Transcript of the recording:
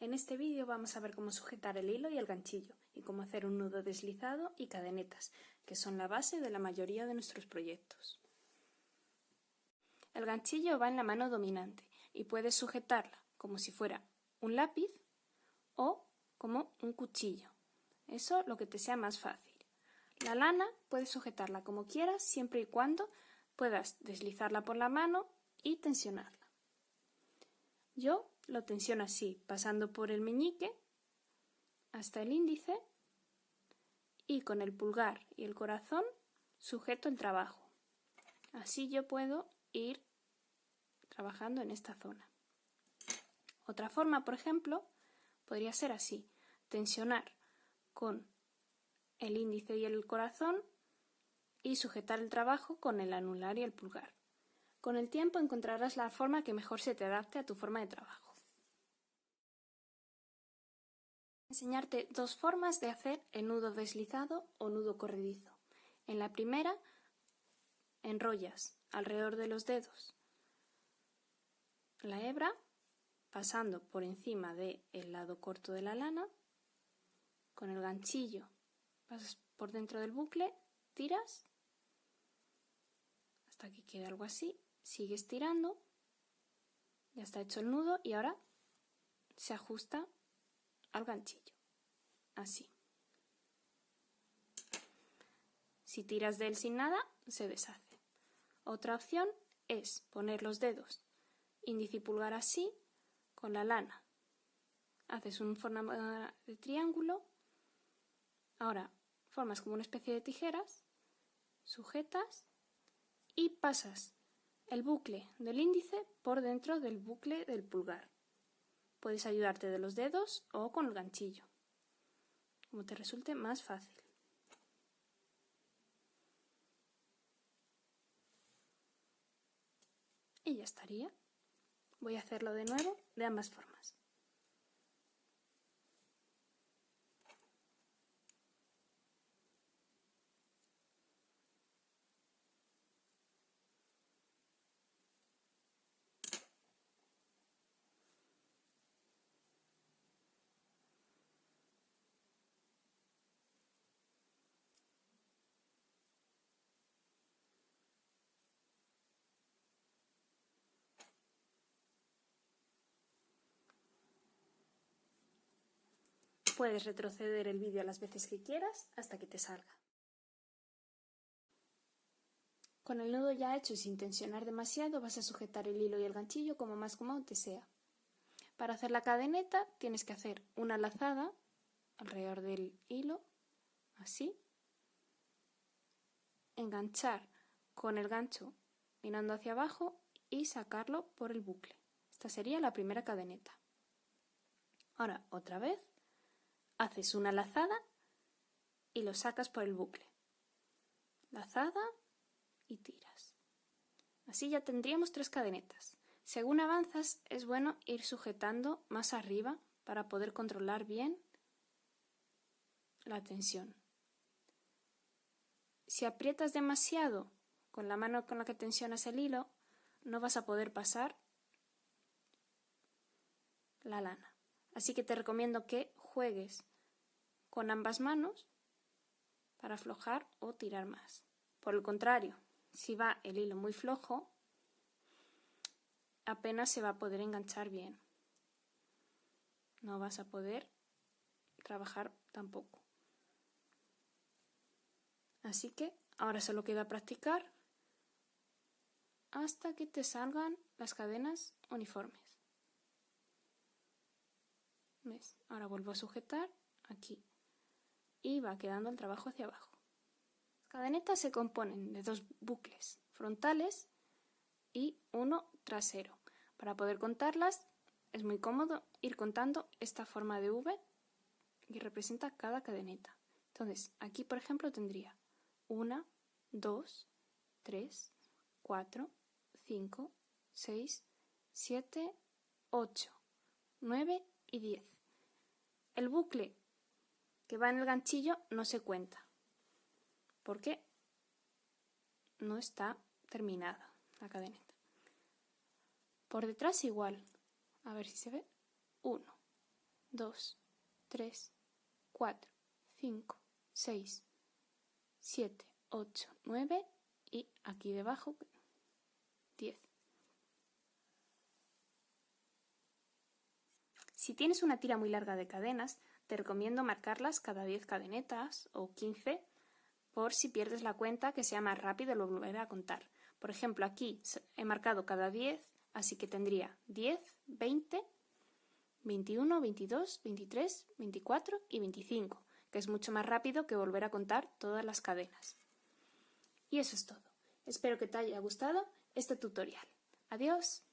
En este vídeo vamos a ver cómo sujetar el hilo y el ganchillo y cómo hacer un nudo deslizado y cadenetas, que son la base de la mayoría de nuestros proyectos. El ganchillo va en la mano dominante y puedes sujetarla como si fuera un lápiz o como un cuchillo. Eso lo que te sea más fácil. La lana puedes sujetarla como quieras siempre y cuando puedas deslizarla por la mano y tensionarla. Yo lo tensiono así, pasando por el meñique hasta el índice y con el pulgar y el corazón sujeto el trabajo. Así yo puedo ir trabajando en esta zona. Otra forma, por ejemplo, podría ser así, tensionar con el índice y el corazón y sujetar el trabajo con el anular y el pulgar. Con el tiempo encontrarás la forma que mejor se te adapte a tu forma de trabajo. Enseñarte dos formas de hacer el nudo deslizado o nudo corredizo. En la primera, enrollas alrededor de los dedos la hebra, pasando por encima del lado corto de la lana, con el ganchillo pasas por dentro del bucle, tiras hasta que quede algo así, sigues tirando, ya está hecho el nudo y ahora se ajusta al ganchillo, así. Si tiras de él sin nada, se deshace. Otra opción es poner los dedos índice y pulgar así, con la lana. Haces una forma de triángulo, ahora formas como una especie de tijeras, sujetas y pasas el bucle del índice por dentro del bucle del pulgar. Puedes ayudarte de los dedos o con el ganchillo, como te resulte más fácil. Y ya estaría. Voy a hacerlo de nuevo de ambas formas. Puedes retroceder el vídeo las veces que quieras hasta que te salga. Con el nudo ya hecho y sin tensionar demasiado vas a sujetar el hilo y el ganchillo como más cómodo te sea. Para hacer la cadeneta tienes que hacer una lazada alrededor del hilo, así, enganchar con el gancho mirando hacia abajo y sacarlo por el bucle. Esta sería la primera cadeneta. Ahora otra vez haces una lazada y lo sacas por el bucle. Lazada y tiras. Así ya tendríamos 3 cadenetas. Según avanzas es bueno ir sujetando más arriba para poder controlar bien la tensión. Si aprietas demasiado con la mano con la que tensionas el hilo, no vas a poder pasar la lana. Así que te recomiendo que juegues con ambas manos para aflojar o tirar más. Por el contrario, si va el hilo muy flojo, apenas se va a poder enganchar bien. No vas a poder trabajar tampoco. Así que ahora solo queda practicar hasta que te salgan las cadenas uniformes. ¿Ves? Ahora vuelvo a sujetar aquí y va quedando el trabajo hacia abajo. Las cadenetas se componen de 2 bucles frontales y uno trasero. Para poder contarlas es muy cómodo ir contando esta forma de V que representa cada cadeneta. Entonces aquí por ejemplo tendría 1, 2, 3, 4, 5, 6, 7, 8, 9 y 10. El bucle que va en el ganchillo no se cuenta porque no está terminada la cadeneta. Por detrás igual, a ver si se ve, 1, 2, 3, 4, 5, 6, 7, 8, 9 y aquí debajo 10. Si tienes una tira muy larga de cadenas, te recomiendo marcarlas cada 10 cadenetas o 15 por si pierdes la cuenta, que sea más rápido el volver a contar. Por ejemplo, aquí he marcado cada 10, así que tendría 10, 20, 21, 22, 23, 24 y 25, que es mucho más rápido que volver a contar todas las cadenas. Y eso es todo. Espero que te haya gustado este tutorial. Adiós.